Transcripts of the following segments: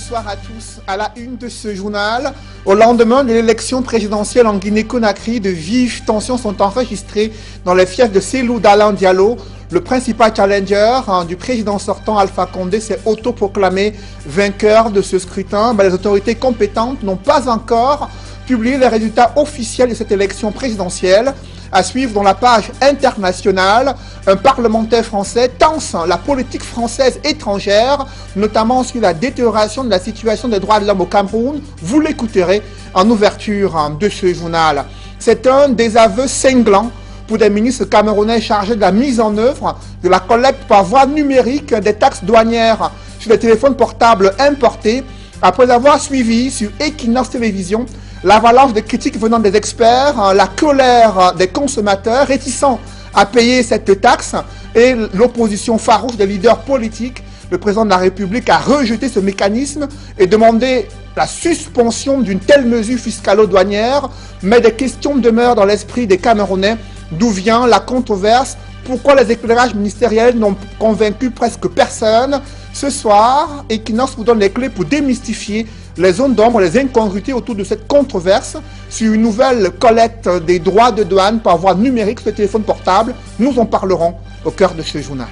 bonsoir à tous. À la une de ce journal, au lendemain de l'élection présidentielle en Guinée-Conakry, de vives tensions sont enregistrées dans les fiefs de Cellou Dalein Diallo. Le principal challenger du président sortant Alpha Condé s'est autoproclamé vainqueur de ce scrutin. Mais les autorités compétentes n'ont pas encore publié les résultats officiels de cette élection présidentielle. À suivre dans la page internationale, un parlementaire français tense la politique française étrangère, notamment sur la détérioration de la situation des droits de l'homme au Cameroun. Vous l'écouterez en ouverture de ce journal. C'est un désaveu cinglant pour des ministres camerounais chargés de la mise en œuvre de la collecte par voie numérique des taxes douanières sur les téléphones portables importés, après avoir suivi sur Equinox Télévision l'avalanche de critiques venant des experts, la colère des consommateurs réticents à payer cette taxe et l'opposition farouche des leaders politiques. Le président de la République a rejeté ce mécanisme et demandé la suspension d'une telle mesure fiscalo-douanière, mais des questions demeurent dans l'esprit des Camerounais. D'où vient la controverse? Pourquoi les éclairages ministériels n'ont convaincu presque personne? Ce soir, Equinox vous donne les clés pour démystifier les zones d'ombre, les incongruités autour de cette controverse sur une nouvelle collecte des droits de douane par voie numérique sur le téléphone portable. Nous en parlerons au cœur de ce journal.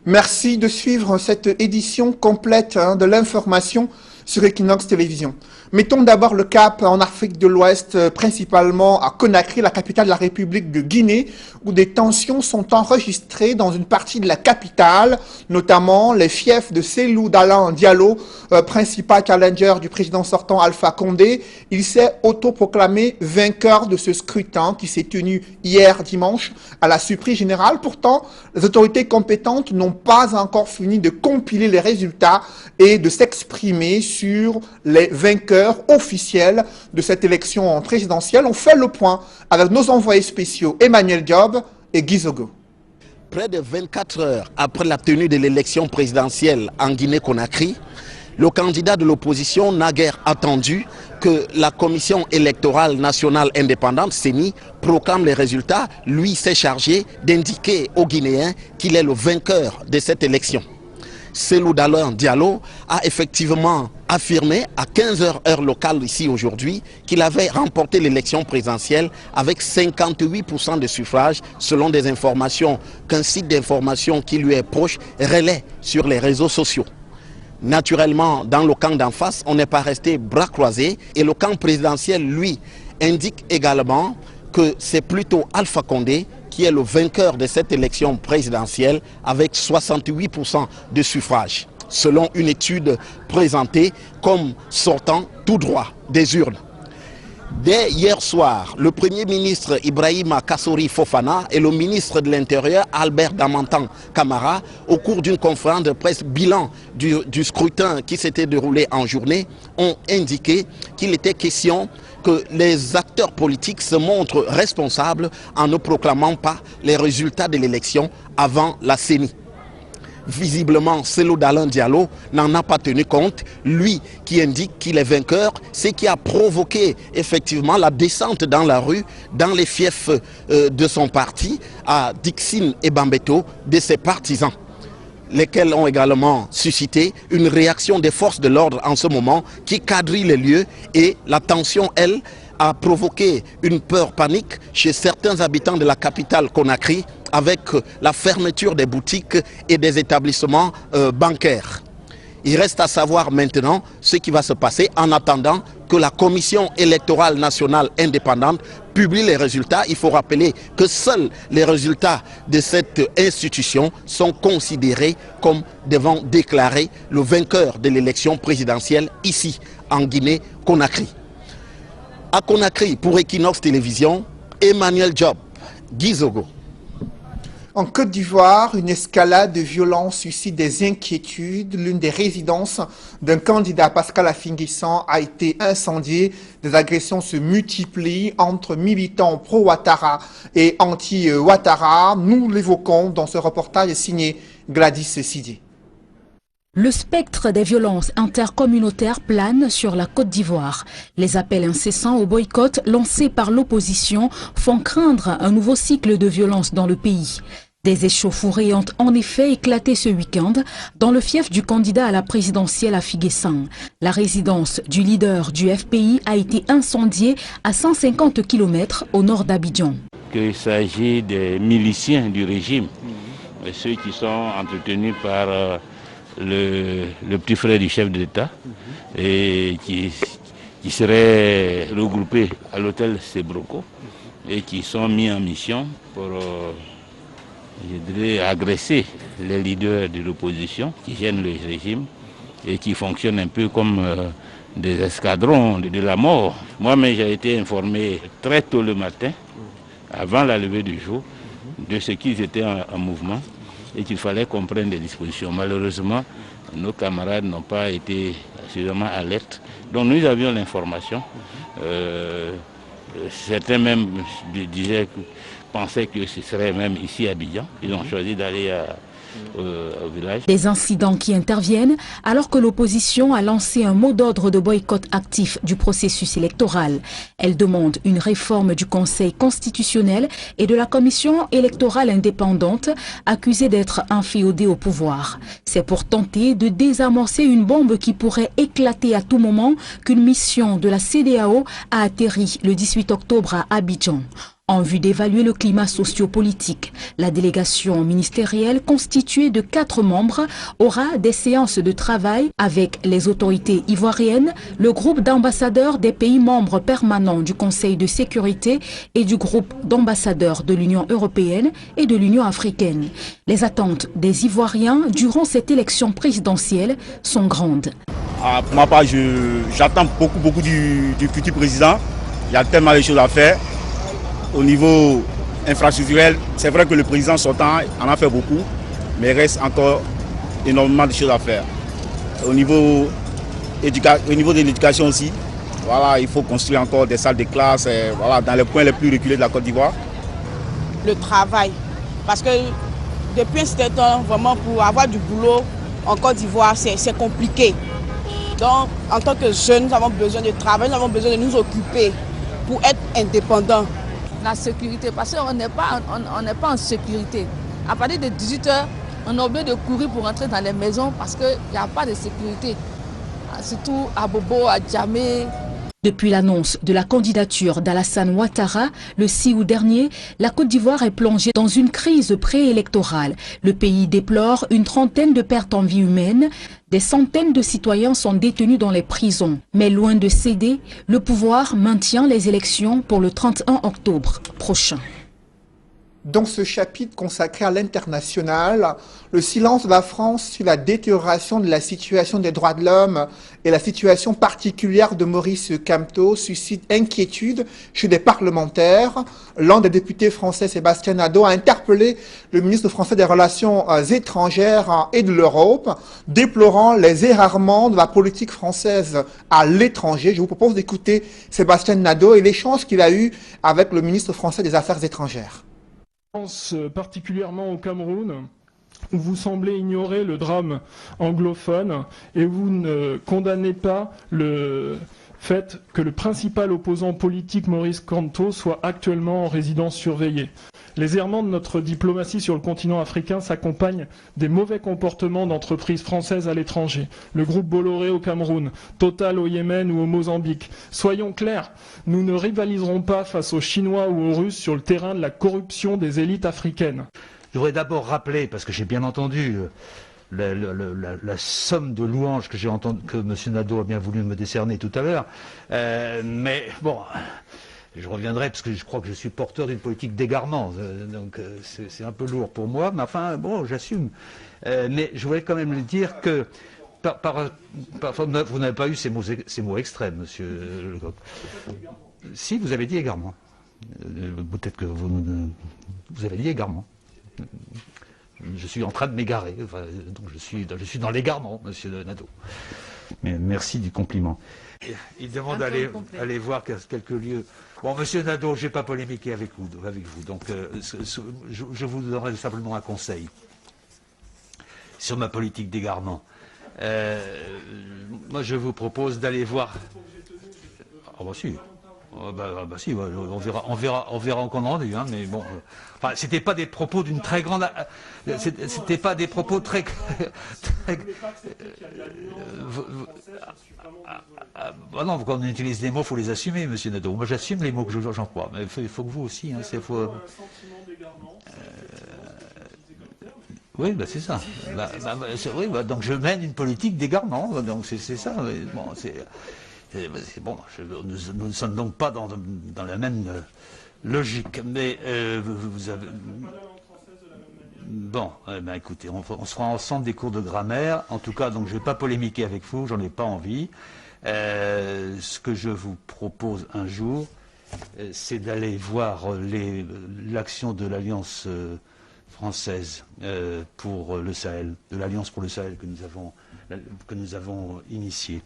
Merci de suivre cette édition complète de l'information sur Equinox Télévision. Mettons d'abord le cap en Afrique de l'Ouest, principalement à Conakry, la capitale de la République de Guinée, où des tensions sont enregistrées dans une partie de la capitale, notamment les fiefs de Cellou Dalein Diallo, principal challenger du président sortant Alpha Condé. Il s'est autoproclamé vainqueur de ce scrutin qui s'est tenu hier dimanche à la surprise générale. Pourtant, les autorités compétentes n'ont pas encore fini de compiler les résultats et de s'exprimer sur les vainqueurs officiels de cette élection présidentielle. On fait le point avec nos envoyés spéciaux Emmanuel Diop et Guy Zogo. Près de 24 heures après la tenue de l'élection présidentielle en Guinée-Conakry, le candidat de l'opposition n'a guère attendu que la Commission électorale nationale indépendante, CENI, proclame les résultats. Lui s'est chargé d'indiquer aux Guinéens qu'il est le vainqueur de cette élection. Cellou Dalein Diallo a effectivement affirmé à 15 h heure locale ici aujourd'hui qu'il avait remporté l'élection présidentielle avec 58% de suffrages selon des informations qu'un site d'information qui lui est proche relaie sur les réseaux sociaux. Naturellement, dans le camp d'en face, on n'est pas resté bras croisés et le camp présidentiel, lui, indique également que c'est plutôt Alpha Condé qui est le vainqueur de cette élection présidentielle avec 68% de suffrages, selon une étude présentée comme sortant tout droit des urnes. Dès hier soir, le Premier ministre Ibrahima Kassori Fofana et le ministre de l'Intérieur Albert Damantan Camara, au cours d'une conférence de presse bilan du scrutin qui s'était déroulé en journée, ont indiqué qu'il était question que les acteurs politiques se montrent responsables en ne proclamant pas les résultats de l'élection avant la CENI. Visiblement, Cellou Dalein Diallo n'en a pas tenu compte. Lui qui indique qu'il est vainqueur, c'est qui a provoqué effectivement la descente dans la rue, dans les fiefs de son parti, à Dixine et Bambeto, de ses partisans, lesquels ont également suscité une réaction des forces de l'ordre en ce moment qui quadrille les lieux, et la tension, elle, a provoqué une peur panique chez certains habitants de la capitale Conakry avec la fermeture des boutiques et des établissements bancaires. Il reste à savoir maintenant ce qui va se passer en attendant que la Commission électorale nationale indépendante publie les résultats. Il faut rappeler que seuls les résultats de cette institution sont considérés comme devant déclarer le vainqueur de l'élection présidentielle ici en Guinée-Conakry. À Conakry, pour Equinox Télévision, Emmanuel Diop, Guy Zogo. En Côte d'Ivoire, une escalade de violence suscite des inquiétudes. L'une des résidences d'un candidat, Pascal Affi-N'Guessan, a été incendiée. Des agressions se multiplient entre militants pro-Ouattara et anti-Ouattara. Nous l'évoquons dans ce reportage signé Gladys Sidier. Le spectre des violences intercommunautaires plane sur la Côte d'Ivoire. Les appels incessants au boycott lancés par l'opposition font craindre un nouveau cycle de violence dans le pays. Des échauffourées ont en effet éclaté ce week-end dans le fief du candidat à la présidentielle à Figuessan. La résidence du leader du FPI a été incendiée à 150 km au nord d'Abidjan. Il s'agit des miliciens du régime, ceux qui sont entretenus par le petit frère du chef d'État et qui seraient regroupés à l'hôtel Sebroco et qui sont mis en mission pour agresser les leaders de l'opposition qui gênent le régime et qui fonctionnent un peu comme des escadrons de la mort. Moi-même, j'ai été informé très tôt le matin, avant la levée du jour, de ce qu'ils étaient en mouvement et qu'il fallait qu'on prenne des dispositions. Malheureusement, nos camarades n'ont pas été suffisamment alertes. Donc nous avions l'information. Certains même pensaient que ce serait même ici à Abidjan. Ils ont choisi d'aller au village. Des incidents qui interviennent alors que l'opposition a lancé un mot d'ordre de boycott actif du processus électoral. Elle demande une réforme du Conseil constitutionnel et de la Commission électorale indépendante, accusée d'être inféodée au pouvoir. C'est pour tenter de désamorcer une bombe qui pourrait éclater à tout moment qu'une mission de la CEDEAO a atterri le 18 octobre à Abidjan. En vue d'évaluer le climat sociopolitique, la délégation ministérielle constituée de 4 membres aura des séances de travail avec les autorités ivoiriennes, le groupe d'ambassadeurs des pays membres permanents du Conseil de sécurité et du groupe d'ambassadeurs de l'Union européenne et de l'Union africaine. Les attentes des Ivoiriens durant cette élection présidentielle sont grandes. Pour ma part, j'attends beaucoup du futur président. Il y a tellement de choses à faire. Au niveau infrastructurel, c'est vrai que le président sortant en a fait beaucoup, mais il reste encore énormément de choses à faire. Au niveau de l'éducation aussi, voilà, il faut construire encore des salles de classe voilà, dans les coins les plus reculés de la Côte d'Ivoire. Le travail, parce que depuis un certain temps, vraiment pour avoir du boulot en Côte d'Ivoire, c'est compliqué. Donc, en tant que jeunes, nous avons besoin de travail, nous avons besoin de nous occuper pour être indépendants. La sécurité, parce qu'on n'est pas en sécurité. À partir de 18 h, on est obligé de courir pour rentrer dans les maisons parce qu'il n'y a pas de sécurité. Surtout à Bobo, à Djamé. Depuis l'annonce de la candidature d'Alassane Ouattara, le 6 août dernier, la Côte d'Ivoire est plongée dans une crise préélectorale. Le pays déplore une trentaine de pertes en vie humaine. Des centaines de citoyens sont détenus dans les prisons. Mais loin de céder, le pouvoir maintient les élections pour le 31 octobre prochain. Dans ce chapitre consacré à l'international, le silence de la France sur la détérioration de la situation des droits de l'homme et la situation particulière de Maurice Kamto suscite inquiétude chez des parlementaires. L'un des députés français, Sébastien Nadeau, a interpellé le ministre français des Relations étrangères et de l'Europe, déplorant les errements de la politique française à l'étranger. Je vous propose d'écouter Sébastien Nadeau et l'échange qu'il a eu avec le ministre français des Affaires étrangères. Particulièrement au Cameroun, où vous semblez ignorer le drame anglophone et vous ne condamnez pas le fait que le principal opposant politique Maurice Kamto soit actuellement en résidence surveillée. Les errements de notre diplomatie sur le continent africain s'accompagnent des mauvais comportements d'entreprises françaises à l'étranger. Le groupe Bolloré au Cameroun, Total au Yémen ou au Mozambique. Soyons clairs, nous ne rivaliserons pas face aux Chinois ou aux Russes sur le terrain de la corruption des élites africaines. Je voudrais d'abord rappeler, parce que j'ai bien entendu la somme de louanges que j'ai entendu, que M. Nadeau a bien voulu me décerner tout à l'heure, mais bon... Je reviendrai parce que je crois que je suis porteur d'une politique d'égarement, donc c'est un peu lourd pour moi, mais enfin, bon, j'assume. Mais je voulais quand même lui dire que, vous n'avez pas eu ces mots extrêmes, monsieur Lecoq. Si, vous avez dit égarement. Peut-être que vous avez dit égarement. Je suis en train de m'égarer, enfin, donc je suis dans l'égarement, monsieur Nadeau. Mais merci du compliment. Il demande d'aller voir quelques lieux. Bon, monsieur Nadeau, je n'ai pas polémiqué avec vous, donc je vous donnerai simplement un conseil sur ma politique d'égarement. Moi, je vous propose d'aller voir. Ah bah si. Si, on verra en compte rendu, hein, mais bon. Enfin, c'était pas des propos d'une très grande. C'était pas des propos très. Non, quand on utilise des mots, il faut les assumer, monsieur Nadeau. Moi, j'assume les mots que j'emploie, mais il faut que vous aussi. Hein, oui, c'est ça. Oui, donc je mène une politique d'égarement. Donc c'est ça. Bon, bon, nous ne sommes donc pas dans la même logique. Mais vous avez. Bon, écoutez, on se fera ensemble des cours de grammaire. En tout cas, donc je ne vais pas polémiquer avec vous, j'en ai pas envie. Ce que je vous propose un jour, c'est d'aller voir l'action de l'Alliance française pour le Sahel, de l'Alliance pour le Sahel que nous avons initiée.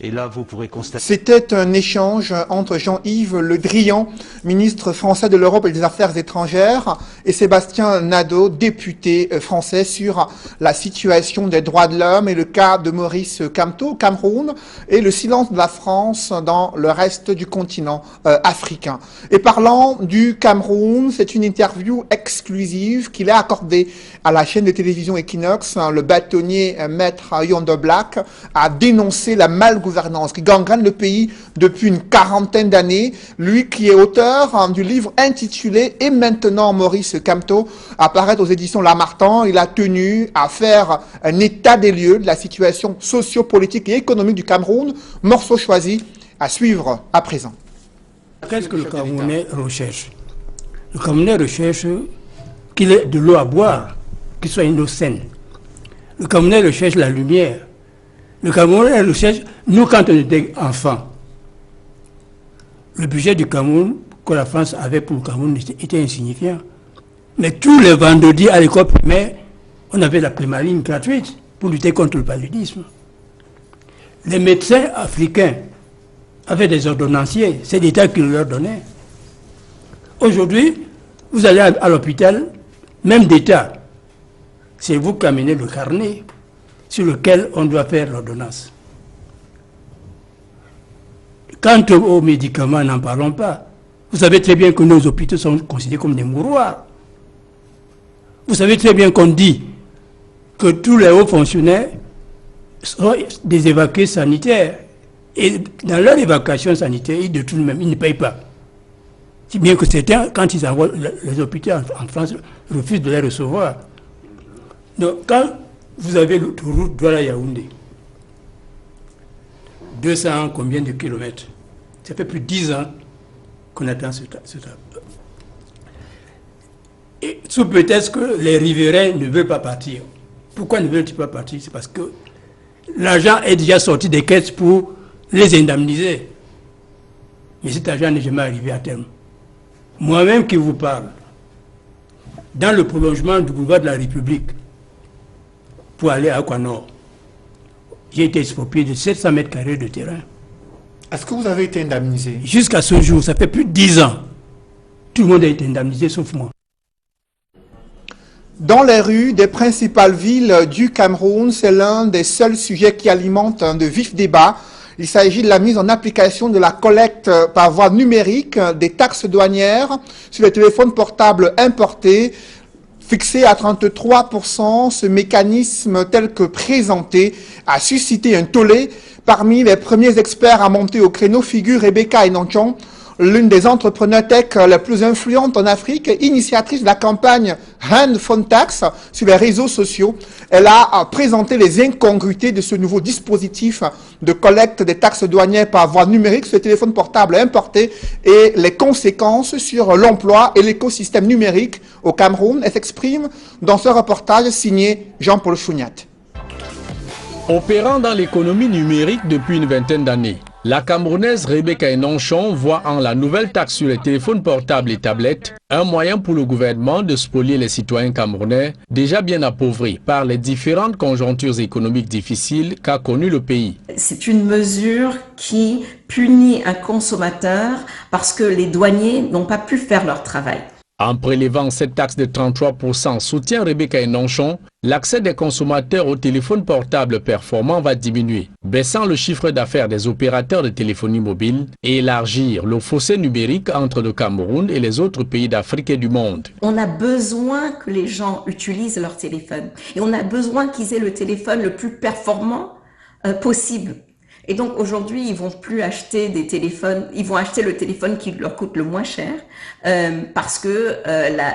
Et là, vous pourrez constater... C'était un échange entre Jean-Yves Le Drian, ministre français de l'Europe et des Affaires étrangères, et Sébastien Nadeau, député français, sur la situation des droits de l'homme et le cas de Maurice Kamto au Cameroun et le silence de la France dans le reste du continent africain. Et parlant du Cameroun, c'est une interview exclusive qu'il a accordée à la chaîne de télévision Equinox. Le bâtonnier Maître Yonder Black a dénoncé la malgouvernance qui gangrène le pays depuis une quarantaine d'années. Lui qui est auteur du livre intitulé « Et maintenant Maurice Kamto » apparaît aux éditions Lamartine. Il a tenu à faire un état des lieux de la situation socio-politique et économique du Cameroun. Morceau choisi à suivre à présent. Qu'est-ce que le Camerounais recherche? Le Camerounais recherche qu'il ait de l'eau à boire, qu'il soit une eau saine. Le Camerounais recherche la lumière. Le Camerounais recherche, nous quand on était enfants, le budget du Cameroun que la France avait pour le Cameroun était insignifiant. Mais tous les vendredis à l'école primaire, on avait la primaline gratuite pour lutter contre le paludisme. Les médecins africains avaient des ordonnanciers, c'est l'État qui leur donnait. Aujourd'hui, vous allez à l'hôpital, même d'État, c'est vous qui amenez le carnet sur lequel on doit faire l'ordonnance. Quant aux médicaments, n'en parlons pas. Vous savez très bien que nos hôpitaux sont considérés comme des mouroirs. Vous savez très bien qu'on dit que tous les hauts fonctionnaires sont des évacués sanitaires. Et dans leur évacuation sanitaire, ils détournent même, ils ne payent pas. Si bien que certains, quand ils envoient les hôpitaux en France, refusent de les recevoir. Donc, quand vous avez l'autoroute Douala-Yaoundé, 200 combien de kilomètres? Ça fait plus de 10 ans qu'on attend ce travail. Et sous prétexte que les riverains ne veulent pas partir. Pourquoi ne veulent-ils pas partir? C'est parce que l'argent est déjà sorti des caisses pour les indemniser. Mais cet argent n'est jamais arrivé à terme. Moi-même qui vous parle, dans le prolongement du boulevard de la République, pour aller à Aquanor, j'ai été exproprié de 700 mètres carrés de terrain. Est-ce que vous avez été indemnisé? Jusqu'à ce jour, ça fait plus de 10 ans. Tout le monde a été indemnisé, sauf moi. Dans les rues des principales villes du Cameroun, c'est l'un des seuls sujets qui alimente de vifs débats. Il s'agit de la mise en application de la collecte par voie numérique des taxes douanières sur les téléphones portables importés, fixé à 33%. Ce mécanisme tel que présenté a suscité un tollé. Parmi les premiers experts à monter au créneau figure Rebecca Enonchon, l'une des entrepreneurs tech les plus influentes en Afrique, initiatrice de la campagne Hand Phone Tax sur les réseaux sociaux. Elle a présenté les incongruités de ce nouveau dispositif de collecte des taxes douanières par voie numérique sur les téléphones portables importés et les conséquences sur l'emploi et l'écosystème numérique au Cameroun. Elle s'exprime dans ce reportage signé Jean-Paul Chouniat. Opérant dans l'économie numérique depuis une vingtaine d'années, la Camerounaise Rebecca Enonchon voit en la nouvelle taxe sur les téléphones portables et tablettes un moyen pour le gouvernement de spolier les citoyens camerounais déjà bien appauvris par les différentes conjonctures économiques difficiles qu'a connues le pays. C'est une mesure qui punit un consommateur parce que les douaniers n'ont pas pu faire leur travail. En prélevant cette taxe de 33%, soutient Rebecca Enonchon, l'accès des consommateurs aux téléphones portables performants va diminuer, baissant le chiffre d'affaires des opérateurs de téléphonie mobile et élargir le fossé numérique entre le Cameroun et les autres pays d'Afrique et du monde. On a besoin que les gens utilisent leur téléphone et on a besoin qu'ils aient le téléphone le plus performant possible. Et donc aujourd'hui, ils vont plus acheter des téléphones, ils vont acheter le téléphone qui leur coûte le moins cher parce que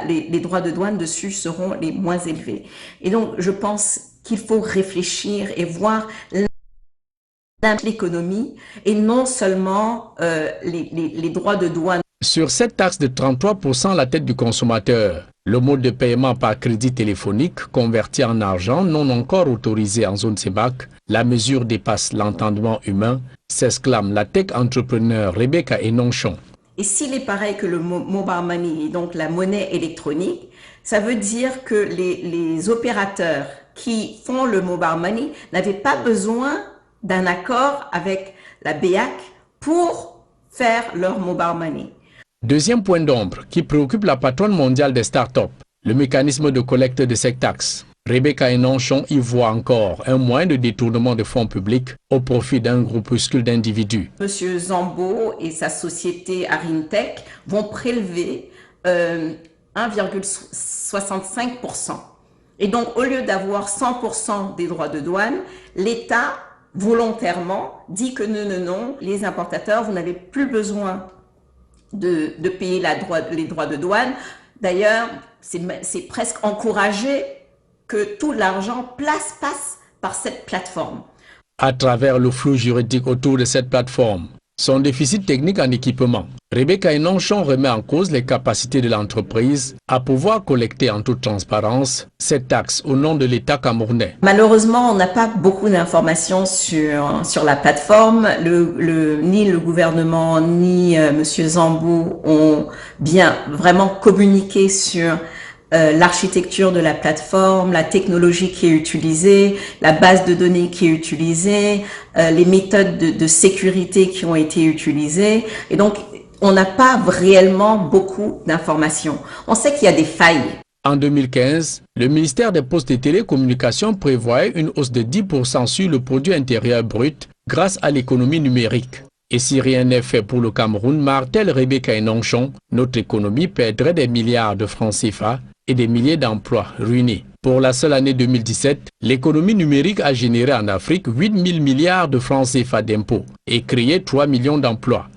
les droits de douane dessus seront les moins élevés. Et donc je pense qu'il faut réfléchir et voir l'économie et non seulement les droits de douane. Sur cette taxe de 33%, la tête du consommateur, le mode de paiement par crédit téléphonique converti en argent non encore autorisé en zone CEMAC, la mesure dépasse l'entendement humain, s'exclame la tech entrepreneur Rebecca Enonchon. Et s'il est pareil que le mobile money, donc la monnaie électronique, ça veut dire que les opérateurs qui font le mobile money n'avaient pas besoin d'un accord avec la BEAC pour faire leur mobile money. Deuxième point d'ombre qui préoccupe la patronne mondiale des startups, le mécanisme de collecte de cette taxe. Rebecca Enonchon y voit encore un moyen de détournement de fonds publics au profit d'un groupuscule d'individus. Monsieur Zambo et sa société Arintech vont prélever 1,65%. Et donc, au lieu d'avoir 100% des droits de douane, l'État, volontairement, dit que non, les importateurs, vous n'avez plus besoin de payer les droits de douane. D'ailleurs, c'est presque encouragé que tout l'argent passe par cette plateforme. À travers le flou juridique autour de cette plateforme, son déficit technique en équipement, Rebecca Enonchon remet en cause les capacités de l'entreprise à pouvoir collecter en toute transparence cette taxe au nom de l'État camerounais. Malheureusement, on n'a pas beaucoup d'informations sur la plateforme. Ni le gouvernement, ni Monsieur Zambo ont bien vraiment communiqué sur l'architecture de la plateforme, la technologie qui est utilisée, la base de données qui est utilisée, les méthodes de sécurité qui ont été utilisées. Et donc, on n'a pas réellement beaucoup d'informations. On sait qu'il y a des failles. En 2015, le ministère des Postes et Télécommunications prévoyait une hausse de 10% sur le produit intérieur brut grâce à l'économie numérique. Et si rien n'est fait pour le Cameroun, martèle Rebecca Enonchon, notre économie perdrait des milliards de francs CFA et des milliers d'emplois ruinés. Pour la seule année 2017, l'économie numérique a généré en Afrique 8 000 milliards de francs CFA d'impôts et créé 3 millions d'emplois.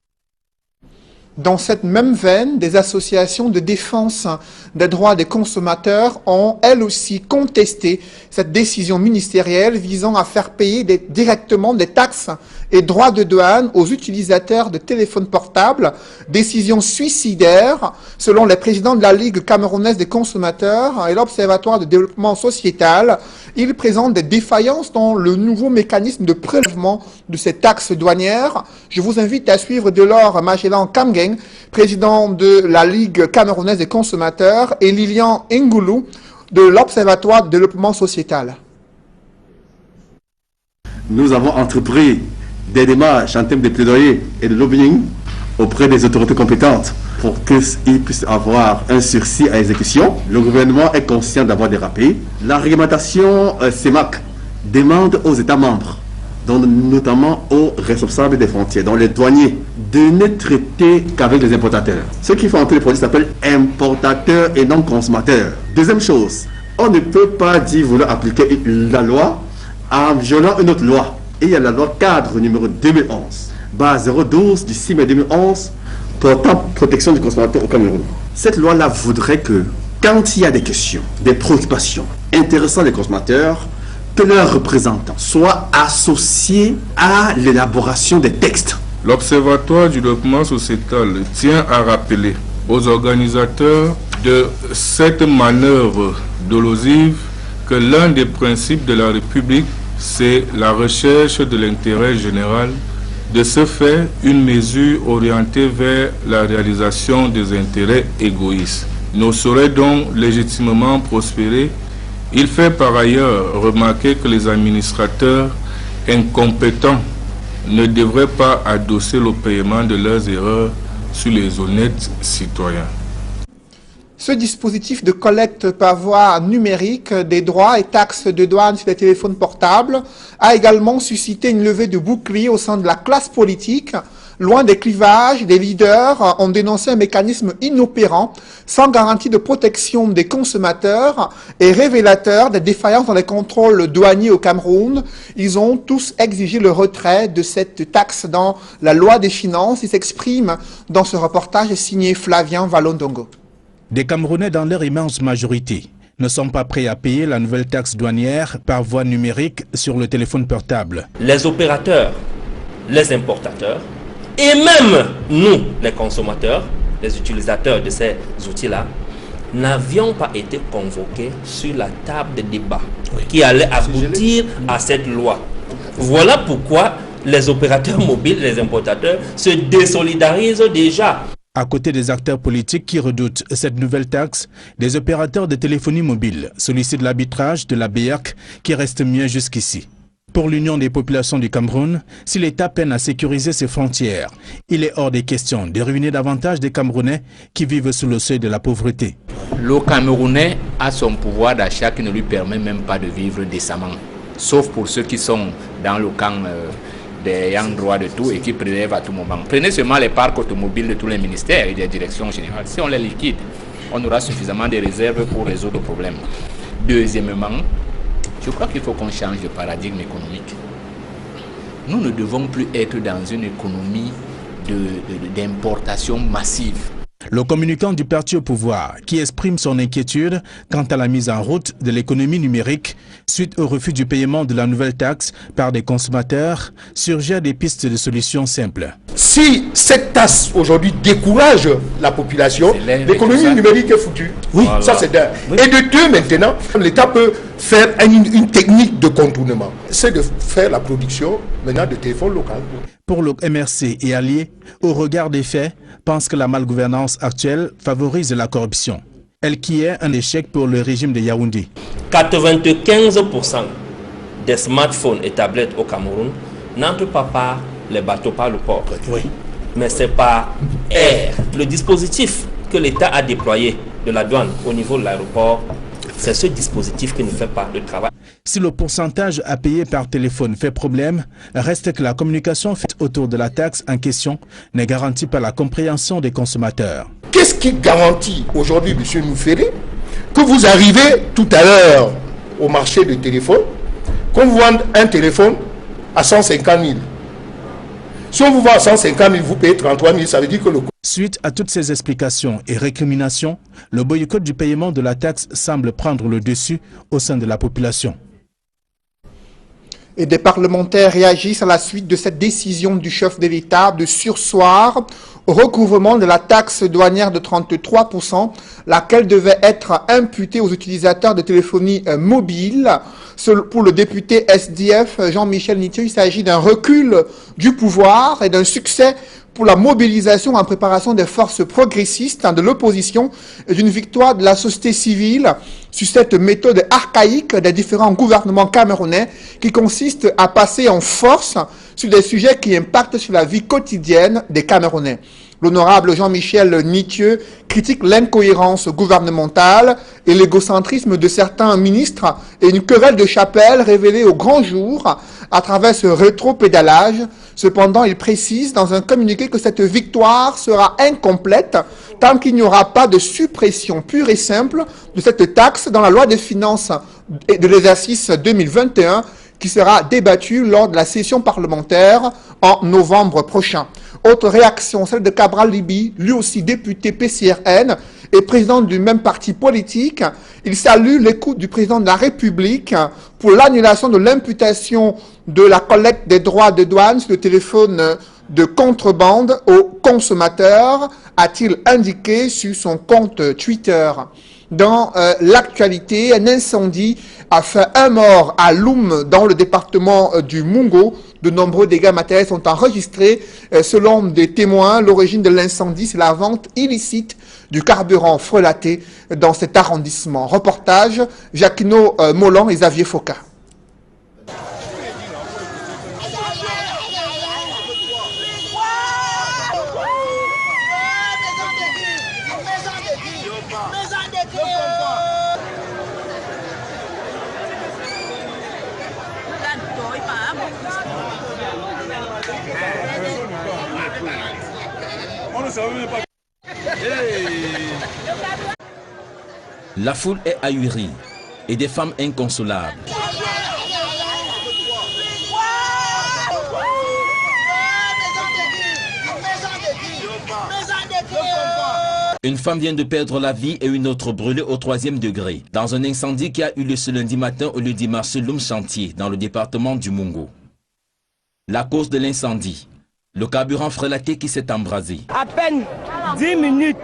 Dans cette même veine, des associations de défense des droits des consommateurs ont, elles aussi, contesté cette décision ministérielle visant à faire payer directement des taxes et droits de douane aux utilisateurs de téléphones portables. Décision suicidaire, selon les présidents de la Ligue camerounaise des consommateurs et l'Observatoire de développement sociétal. Ils présentent des défaillances dans le nouveau mécanisme de prélèvement de ces taxes douanières. Je vous invite à suivre Delors Magellan Kamgeng, président de la Ligue camerounaise des consommateurs, et Lilian Ngoulou de l'Observatoire de développement sociétal. Nous avons entrepris des démarches en termes de plaidoyer et de lobbying auprès des autorités compétentes pour qu'ils puissent avoir un sursis à exécution. Le gouvernement est conscient d'avoir dérapé. La réglementation CEMAC demande aux États membres, dont notamment aux responsables des frontières, dont les douaniers, de ne traiter qu'avec les importateurs. Ceux qui font entrer les produits s'appellent importateurs et non consommateurs. Deuxième chose, on ne peut pas dire vouloir appliquer la loi en violant une autre loi. Et il y a la loi cadre numéro 2011, base 012 du 6 mai 2011, portant protection du consommateur au Cameroun. Cette loi-là voudrait que, quand il y a des questions, des préoccupations intéressant les consommateurs, que leurs représentants soient associés à l'élaboration des textes. L'Observatoire du développement sociétal tient à rappeler aux organisateurs de cette manœuvre dolosive que l'un des principes de la République, c'est la recherche de l'intérêt général. De ce fait, une mesure orientée vers la réalisation des intérêts égoïstes ne saurait donc légitimement prospérer. Il fait par ailleurs remarquer que les administrateurs incompétents ne devraient pas adosser le paiement de leurs erreurs sur les honnêtes citoyens. Ce dispositif de collecte par voie numérique des droits et taxes de douane sur les téléphones portables a également suscité une levée de boucliers au sein de la classe politique. Loin des clivages, des leaders ont dénoncé un mécanisme inopérant, sans garantie de protection des consommateurs et révélateur des défaillances dans les contrôles douaniers au Cameroun. Ils ont tous exigé le retrait de cette taxe dans la loi des finances. Ils s'expriment dans ce reportage signé Flavien Valondongo. Des Camerounais dans leur immense majorité ne sont pas prêts à payer la nouvelle taxe douanière par voie numérique sur le téléphone portable. Les opérateurs, les importateurs et même nous, les consommateurs, les utilisateurs de ces outils-là, n'avions pas été convoqués sur la table de débat qui allait aboutir à cette loi. Voilà pourquoi les opérateurs mobiles, les importateurs se désolidarisent déjà. À côté des acteurs politiques qui redoutent cette nouvelle taxe, des opérateurs de téléphonie mobile sollicitent l'arbitrage de la BEAC qui reste mieux jusqu'ici. Pour l'Union des populations du Cameroun, si l'État peine à sécuriser ses frontières, il est hors des questions de ruiner davantage des Camerounais qui vivent sous le seuil de la pauvreté. Le Camerounais a son pouvoir d'achat qui ne lui permet même pas de vivre décemment, sauf pour ceux qui sont dans le camp des ayants droit de tout et qui prélèvent à tout moment. Prenez seulement les parcs automobiles de tous les ministères et des directions générales. Si on les liquide, on aura suffisamment de réserves pour résoudre le problème. Deuxièmement, je crois qu'il faut qu'on change de paradigme économique. Nous ne devons plus être dans une économie d'importation massive. Le communicant du parti au pouvoir qui exprime son inquiétude quant à la mise en route de l'économie numérique suite au refus du paiement de la nouvelle taxe par des consommateurs suggère des pistes de solutions simples. Si cette taxe aujourd'hui décourage la population, l'économie numérique est foutue. Oui, voilà. Ça c'est d'un. Oui. Et de deux, maintenant, l'État peut faire une technique de contournement. C'est de faire la production maintenant de téléphones locaux. Pour le MRC et alliés, au regard des faits, pense que la malgouvernance actuelle favorise la corruption. Elle qui est un échec pour le régime de Yaoundé. 95% des smartphones et tablettes au Cameroun n'entrent pas par les bateaux, par le port. Oui. Mais c'est par air. Le dispositif que l'État a déployé de la douane au niveau de l'aéroport, c'est ce dispositif qui ne fait pas le travail. Si le pourcentage à payer par téléphone fait problème, reste que la communication faite autour de la taxe en question ne garantit pas la compréhension des consommateurs. Qu'est-ce qui garantit aujourd'hui, M. Nouféré, que vous arrivez tout à l'heure au marché de téléphone, qu'on vous vende un téléphone à 150 000. Si on vous vend à 150 000, vous payez 33 000, ça veut dire que le coût... Suite à toutes ces explications et récriminations, le boycott du paiement de la taxe semble prendre le dessus au sein de la population. Et des parlementaires réagissent à la suite de cette décision du chef de l'État de surseoir au recouvrement de la taxe douanière de 33%, laquelle devait être imputée aux utilisateurs de téléphonie mobile. Pour le député SDF Jean-Michel Nitieux, il s'agit d'un recul du pouvoir et d'un succès pour la mobilisation en préparation des forces progressistes de l'opposition et d'une victoire de la société civile sur cette méthode archaïque des différents gouvernements camerounais qui consiste à passer en force sur des sujets qui impactent sur la vie quotidienne des Camerounais. L'honorable Jean-Michel Nitieux critique l'incohérence gouvernementale et l'égocentrisme de certains ministres et une querelle de chapelle révélée au grand jour à travers ce rétro-pédalage. Cependant, il précise dans un communiqué que cette victoire sera incomplète tant qu'il n'y aura pas de suppression pure et simple de cette taxe dans la loi des finances de l'exercice 2021 qui sera débattue lors de la session parlementaire en novembre prochain. Autre réaction, celle de Cabral Libi, lui aussi député PCRN et président du même parti politique. Il salue l'écoute du président de la République pour l'annulation de l'imputation de la collecte des droits de douane sur le téléphone de contrebande aux consommateurs, a-t-il indiqué sur son compte Twitter. Dans l'actualité, un incendie a fait un mort à Loum dans le département du Mungo. De nombreux dégâts matériels sont enregistrés. Selon des témoins, l'origine de l'incendie, c'est la vente illicite du carburant frelaté dans cet arrondissement. Reportage, Jacquino Mollan et Xavier Foka. La foule est ahurie et des femmes inconsolables. Une femme vient de perdre la vie et une autre brûlée au 3e degré dans un incendie qui a eu lieu ce lundi matin au lieu du marché Loum Chantier dans le département du Mungo. La cause de l'incendie, le carburant frélaté qui s'est embrasé. À peine 10 minutes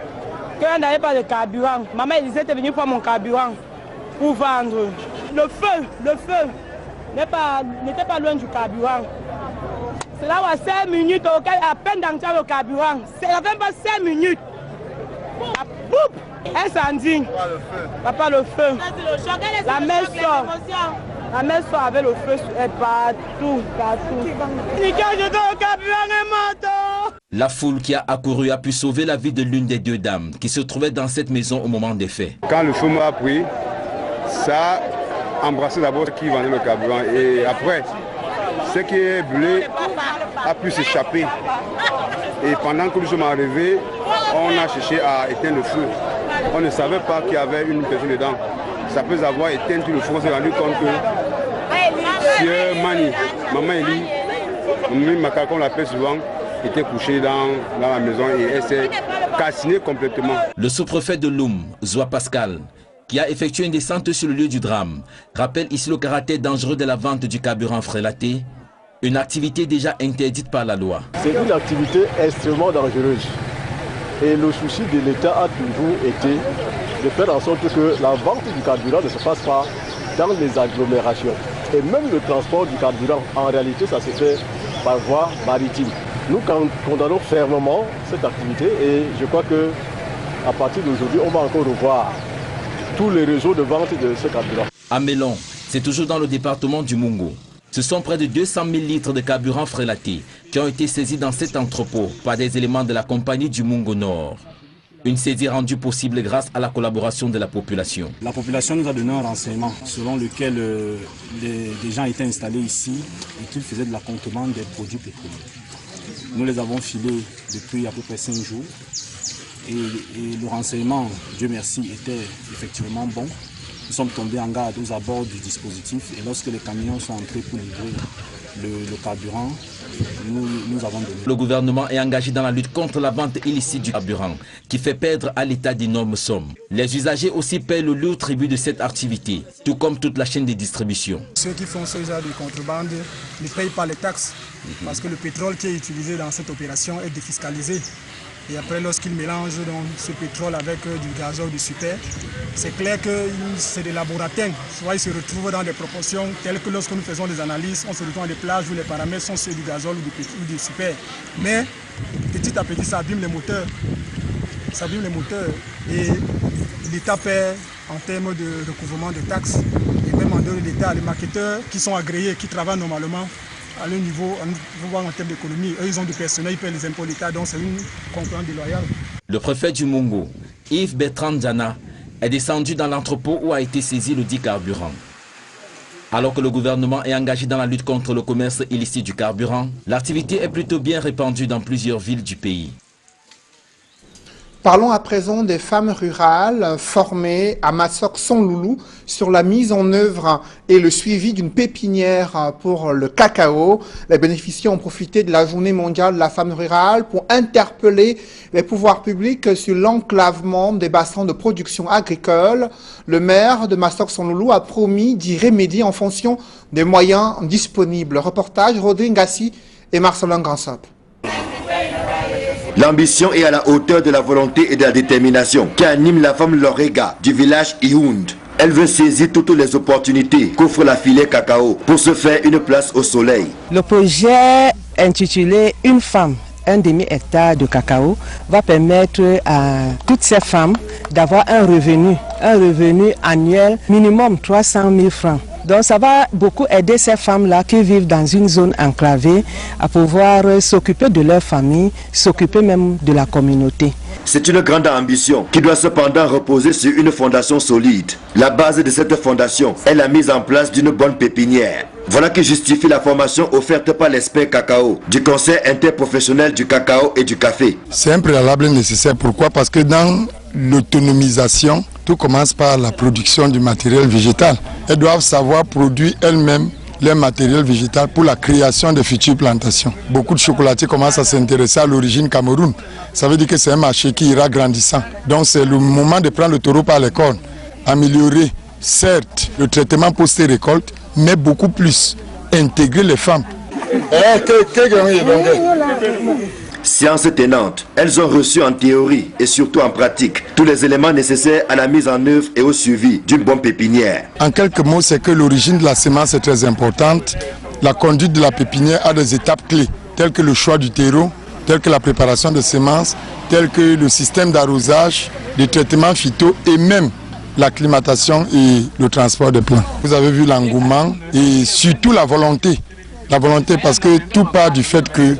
qu'on n'avait pas de carburant. Maman Élisée était venue prendre mon carburant pour vendre. Le feu n'était pas loin du carburant. C'est là où à 5 minutes, à peine d'entrer le carburant. C'est même pas 5 minutes. Incendie. Papa, le feu. La main sort. La main sort avec le feu partout. La foule qui a accouru a pu sauver la vie de l'une des 2 dames qui se trouvait dans cette maison au moment des faits. Quand le feu m'a pris, ça a embrassé d'abord qui vendait le carburant. Et après, ce qui est brûlé a pu s'échapper. Et pendant que nous sommes arrivés, on a cherché à éteindre le feu. On ne savait pas qu'il y avait une personne dedans. Ça peut avoir éteint tout le feu. On s'est rendu compte que Sieur Mani, Maman Eli, Mimi Maka, qu'on l'appelle souvent, était couchée dans la maison et elle s'est calcinée complètement. Le sous-préfet de Loum, Zoua Pascal, qui a effectué une descente sur le lieu du drame, rappelle ici le caractère dangereux de la vente du carburant frélaté, une activité déjà interdite par la loi. C'est une activité extrêmement dangereuse. Et le souci de l'État a toujours été de faire en sorte que la vente du carburant ne se fasse pas dans les agglomérations. Et même le transport du carburant, en réalité, ça se fait par voie maritime. Nous condamnons fermement cette activité et je crois qu'à partir d'aujourd'hui, on va encore revoir tous les réseaux de vente de ce carburant. À Mélon, c'est toujours dans le département du Mungo. Ce sont près de 200 000 litres de carburant frélaté qui ont été saisis dans cet entrepôt par des éléments de la compagnie du Mungo Nord. Une saisie rendue possible grâce à la collaboration de la population. La population nous a donné un renseignement selon lequel des gens étaient installés ici et qu'ils faisaient de la contrebande des produits pétroliers. Nous les avons filés depuis à peu près 5 jours et le renseignement, Dieu merci, était effectivement bon. Nous sommes tombés en garde aux abords du dispositif et lorsque les camions sont entrés pour livrer le carburant, nous avons donné. Le gouvernement est engagé dans la lutte contre la vente illicite du carburant qui fait perdre à l'État d'énormes sommes. Les usagers aussi paient le lourd tribut de cette activité, tout comme toute la chaîne de distribution. Ceux qui font ce genre de contrebande ne payent pas les taxes parce que le pétrole qui est utilisé dans cette opération est défiscalisé. Et après, lorsqu'ils mélangent donc ce pétrole avec du gazole, du super, c'est clair que c'est des laboratoires. Soit ils se retrouvent dans des proportions telles que lorsque nous faisons des analyses, on se retrouve dans des plages où les paramètres sont ceux du gazole ou du super. Mais petit à petit, ça abîme les moteurs. Ça abîme les moteurs. Et l'État perd en termes de recouvrement de taxes. Et même en dehors de l'État, les marketeurs qui sont agréés, qui travaillent normalement, à leur niveau, en termes d'économie, eux ils ont du personnel, ils paient les impôts d'État, donc c'est une concurrence déloyale. Le préfet du Mungo, Yves Bertrand Diana, est descendu dans l'entrepôt où a été saisi le dit carburant. Alors que le gouvernement est engagé dans la lutte contre le commerce illicite du carburant, l'activité est plutôt bien répandue dans plusieurs villes du pays. Parlons à présent des femmes rurales formées à Massok-Son-Loulou sur la mise en œuvre et le suivi d'une pépinière pour le cacao. Les bénéficiaires ont profité de la journée mondiale de la femme rurale pour interpeller les pouvoirs publics sur l'enclavement des bassins de production agricole. Le maire de Massok-Son-Loulou a promis d'y remédier en fonction des moyens disponibles. Reportage Rodrigue Ngassi et Marcelin Gransop. L'ambition est à la hauteur de la volonté et de la détermination qui anime la femme Lorega du village Ihound. Elle veut saisir toutes les opportunités qu'offre la filière cacao pour se faire une place au soleil. Le projet intitulé « Une femme, un demi-hectare de cacao » va permettre à toutes ces femmes d'avoir un revenu annuel minimum 300 000 francs. Donc ça va beaucoup aider ces femmes-là qui vivent dans une zone enclavée à pouvoir s'occuper de leur famille, s'occuper même de la communauté. C'est une grande ambition qui doit cependant reposer sur une fondation solide. La base de cette fondation est la mise en place d'une bonne pépinière. Voilà qui justifie la formation offerte par l'expert cacao du Conseil interprofessionnel du cacao et du café. C'est un préalable nécessaire. Pourquoi? Parce que dans l'autonomisation, tout commence par la production du matériel végétal. Elles doivent savoir produire elles-mêmes les matériels végétal pour la création de futures plantations. Beaucoup de chocolatiers commencent à s'intéresser à l'origine Cameroun. Ça veut dire que c'est un marché qui ira grandissant. Donc c'est le moment de prendre le taureau par les cornes. Améliorer, certes, le traitement post-récolte, mais beaucoup plus, intégrer les femmes. Science tenante, elles ont reçu en théorie et surtout en pratique tous les éléments nécessaires à la mise en œuvre et au suivi d'une bonne pépinière. En quelques mots, c'est que l'origine de la semence est très importante. La conduite de la pépinière a des étapes clés, telles que le choix du terreau, telles que la préparation de semences, telles que le système d'arrosage, le traitement phyto et même l'acclimatation et le transport des plants. Vous avez vu l'engouement et surtout la volonté. La volonté parce que tout part du fait que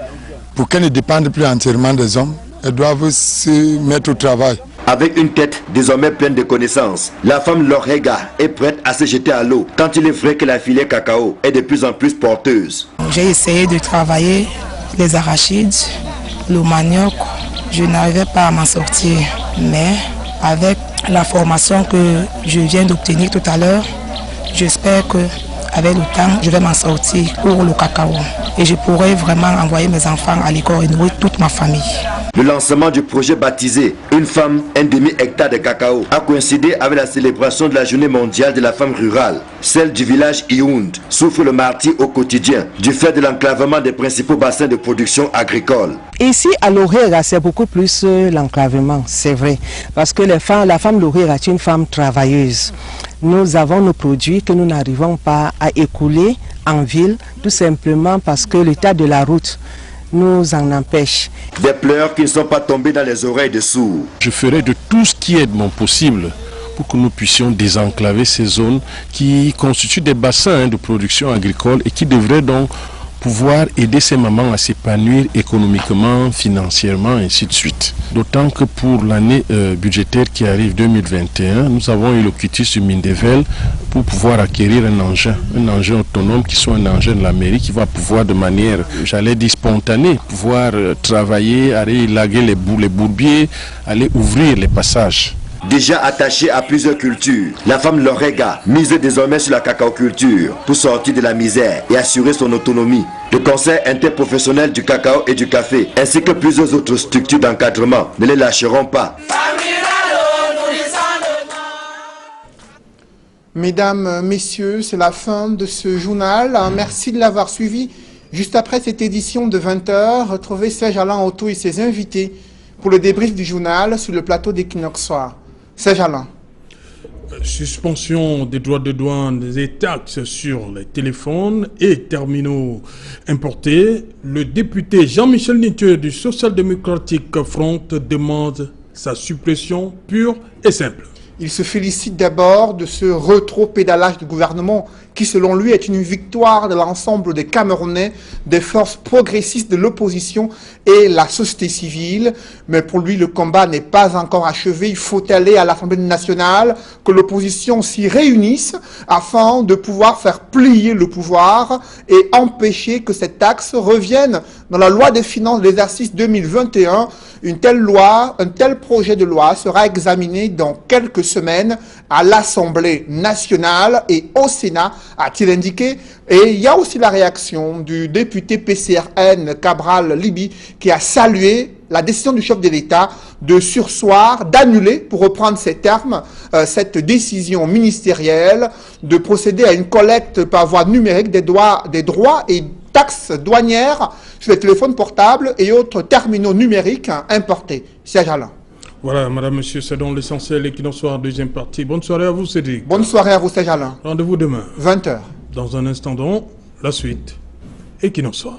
pour qu'elles ne dépendent plus entièrement des hommes, elles doivent se mettre au travail. Avec une tête désormais pleine de connaissances, la femme Lorega est prête à se jeter à l'eau tant il est vrai que la filière cacao est de plus en plus porteuse. J'ai essayé de travailler les arachides, le manioc. Je n'arrivais pas à m'en sortir, mais avec la formation que je viens d'obtenir tout à l'heure, j'espère que avec le temps, je vais m'en sortir pour le cacao. Et je pourrai vraiment envoyer mes enfants à l'école et nourrir toute ma famille. Le lancement du projet baptisé « Une femme, un demi-hectare de cacao » a coïncidé avec la célébration de la journée mondiale de la femme rurale. Celle du village Ihound souffre le martyre au quotidien du fait de l'enclavement des principaux bassins de production agricole. Ici à Lorega, c'est beaucoup plus l'enclavement, c'est vrai. Parce que la femme Lorega est une femme travailleuse. Nous avons nos produits que nous n'arrivons pas à écouler en ville, tout simplement parce que l'état de la route nous en empêche. Des pleurs qui ne sont pas tombés dans les oreilles de sourds. Je ferai de tout ce qui est de mon possible pour que nous puissions désenclaver ces zones qui constituent des bassins de production agricole et qui devraient donc pouvoir aider ces mamans à s'épanouir économiquement, financièrement, ainsi de suite. D'autant que pour l'année budgétaire qui arrive 2021, nous avons eu le quitus du Mindevel pour pouvoir acquérir un engin autonome qui soit un engin de la mairie qui va pouvoir de manière, j'allais dire spontanée, pouvoir travailler, aller élaguer les bourbiers, aller ouvrir les passages. Déjà attachée à plusieurs cultures, la femme Lorega mise désormais sur la cacaoculture pour sortir de la misère et assurer son autonomie. Le Conseil interprofessionnel du cacao et du café ainsi que plusieurs autres structures d'encadrement ne les lâcheront pas. Mesdames, Messieurs, c'est la fin de ce journal. Merci de l'avoir suivi. Juste après cette édition de 20h, retrouvez Serge Alain Otto et ses invités pour le débrief du journal sur le plateau d'Equinox Soir. Serge Alain. Suspension des droits de douane et taxes sur les téléphones et terminaux importés. Le député Jean-Michel Nithieu du Social-Démocratique Front demande sa suppression pure et simple. Il se félicite d'abord de ce rétro-pédalage du gouvernement qui, selon lui, est une victoire de l'ensemble des Camerounais, des forces progressistes de l'opposition et la société civile. Mais pour lui, le combat n'est pas encore achevé. Il faut aller à l'Assemblée nationale, que l'opposition s'y réunisse afin de pouvoir faire plier le pouvoir et empêcher que cette taxe revienne dans la loi des finances de l'exercice 2021. Une telle loi, un tel projet de loi sera examiné dans quelques semaines à l'Assemblée nationale et au Sénat, a-t-il indiqué. Et il y a aussi la réaction du député PCRN Cabral Libi qui a salué la décision du chef de l'État de surseoir, d'annuler, pour reprendre ces termes, cette décision ministérielle de procéder à une collecte par voie numérique des droits et taxes douanières sur les téléphones portables et autres terminaux numériques importés. Serge Alain. Voilà, madame, monsieur, c'est donc l'essentiel Equinox Soir, deuxième partie. Bonne soirée à vous, Cédric. Bonne soirée à vous, Serge Alain. Rendez-vous demain. 20h. Dans un instant donc, la suite. Equinox Soir.